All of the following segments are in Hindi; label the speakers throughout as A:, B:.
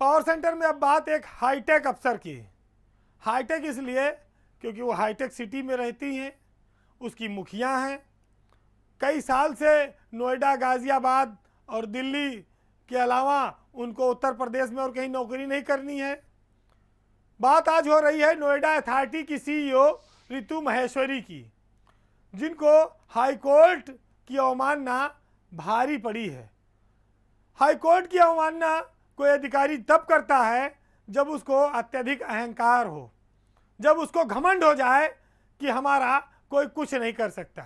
A: पावर सेंटर में अब बात एक हाईटेक अफसर की। हाईटेक इसलिए क्योंकि वो हाईटेक सिटी में रहती हैं, उसकी मुखिया हैं, कई साल से नोएडा, गाज़ियाबाद और दिल्ली के अलावा उनको उत्तर प्रदेश में और कहीं नौकरी नहीं करनी है। बात आज हो रही है नोएडा अथॉरिटी की सीईओ रितु महेश्वरी की, जिनको हाईकोर्ट की अवमानना भारी पड़ी है। हाईकोर्ट की अवमानना कोई अधिकारी तब करता है जब उसको अत्यधिक अहंकार हो, जब उसको घमंड हो जाए कि हमारा कोई कुछ नहीं कर सकता।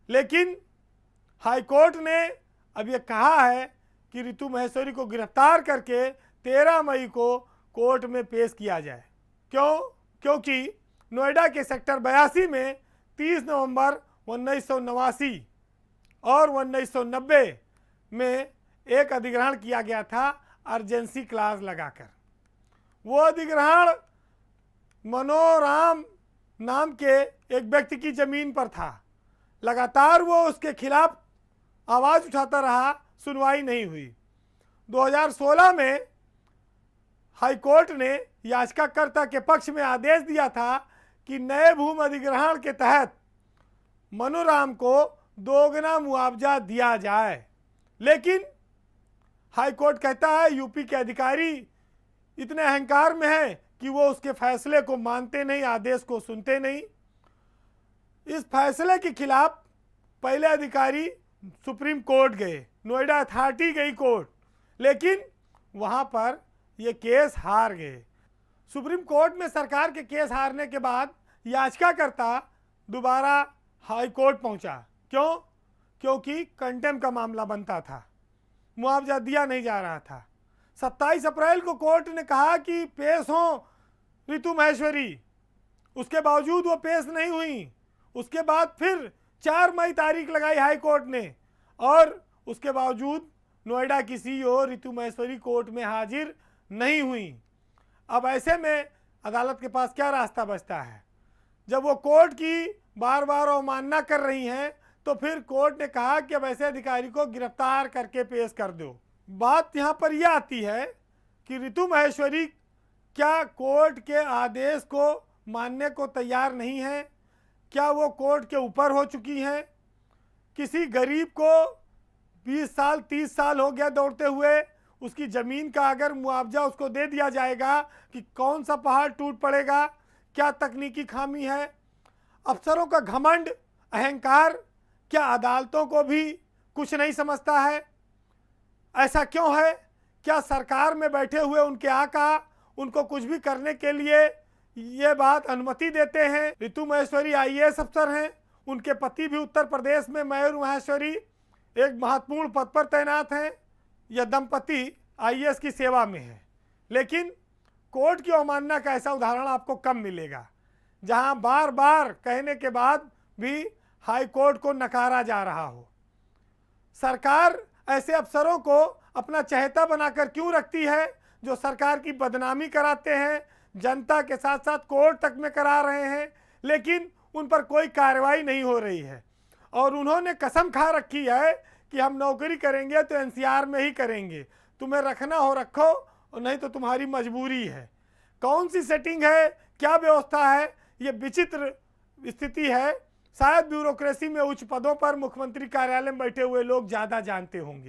A: लेकिन हाईकोर्ट ने अब ये कहा है कि रितु महेश्वरी को गिरफ्तार करके 13 मई को कोर्ट में पेश किया जाए। क्योंकि नोएडा के सेक्टर 82 में 30 नवंबर 1989 और 1990 में एक अधिग्रहण किया गया था अर्जेंसी क्लास लगाकर। वो अधिग्रहण मनोराम नाम के एक व्यक्ति की जमीन पर था। लगातार वो उसके खिलाफ आवाज़ उठाता रहा, सुनवाई नहीं हुई। 2016 में हाईकोर्ट ने याचिकाकर्ता के पक्ष में आदेश दिया था कि नए भूमि अधिग्रहण के तहत मनोराम को दोगुना मुआवजा दिया जाए। लेकिन हाईकोर्ट कहता है यूपी के अधिकारी इतने अहंकार में हैं कि वो उसके फैसले को मानते नहीं, आदेश को सुनते नहीं। इस फैसले के खिलाफ पहले अधिकारी सुप्रीम कोर्ट गए, नोएडा अथॉरिटी गई कोर्ट, लेकिन वहाँ पर ये केस हार गए। सुप्रीम कोर्ट में सरकार के केस हारने के बाद याचिकाकर्ता दोबारा हाई कोर्ट पहुँचा। क्यों? क्योंकि कंटेम्प्ट का मामला बनता था, मुआवजा दिया नहीं जा रहा था। 27 अप्रैल को कोर्ट ने कहा कि पेश हो रितु महेश्वरी, उसके बावजूद वो पेश नहीं हुई। उसके बाद फिर 4 मई तारीख लगाई हाई कोर्ट ने, और उसके बावजूद नोएडा की सीईओ रितु महेश्वरी कोर्ट में हाजिर नहीं हुई। अब ऐसे में अदालत के पास क्या रास्ता बचता है? जब वो कोर्ट की बार बार अवमानना कर रही हैं तो फिर कोर्ट ने कहा कि अब ऐसे अधिकारी को गिरफ्तार करके पेश कर दो। बात यहाँ पर यह आती है कि रितु महेश्वरी क्या कोर्ट के आदेश को मानने को तैयार नहीं है? क्या वो कोर्ट के ऊपर हो चुकी हैं? किसी गरीब को 20 साल 30 साल हो गया दौड़ते हुए, उसकी ज़मीन का अगर मुआवजा उसको दे दिया जाएगा कि कौन सा पहाड़ टूट पड़ेगा? क्या तकनीकी खामी है? अफसरों का घमंड, अहंकार क्या अदालतों को भी कुछ नहीं समझता है? ऐसा क्यों है? क्या सरकार में बैठे हुए उनके आका उनको कुछ भी करने के लिए ये बात अनुमति देते हैं? रितु महेश्वरी आईएएस अफसर हैं, उनके पति भी उत्तर प्रदेश में मयूर महेश्वरी एक महत्वपूर्ण पद पर तैनात हैं। यह दंपति आईएएस की सेवा में है। लेकिन कोर्ट की अवमानना का ऐसा उदाहरण आपको कम मिलेगा, जहां बार बार कहने के बाद भी हाई कोर्ट को नकारा जा रहा हो। सरकार ऐसे अफसरों को अपना चहेता बनाकर क्यों रखती है जो सरकार की बदनामी कराते हैं, जनता के साथ साथ कोर्ट तक में करा रहे हैं, लेकिन उन पर कोई कार्रवाई नहीं हो रही है। और उन्होंने कसम खा रखी है कि हम नौकरी करेंगे तो एनसीआर में ही करेंगे, तुम्हें रखना हो रखो और नहीं तो तुम्हारी मजबूरी है। कौन सी सेटिंग है, क्या व्यवस्था है? ये विचित्र स्थिति है। शायद ब्यूरोक्रेसी में उच्च पदों पर मुख्यमंत्री कार्यालय में बैठे हुए लोग ज़्यादा जानते होंगे।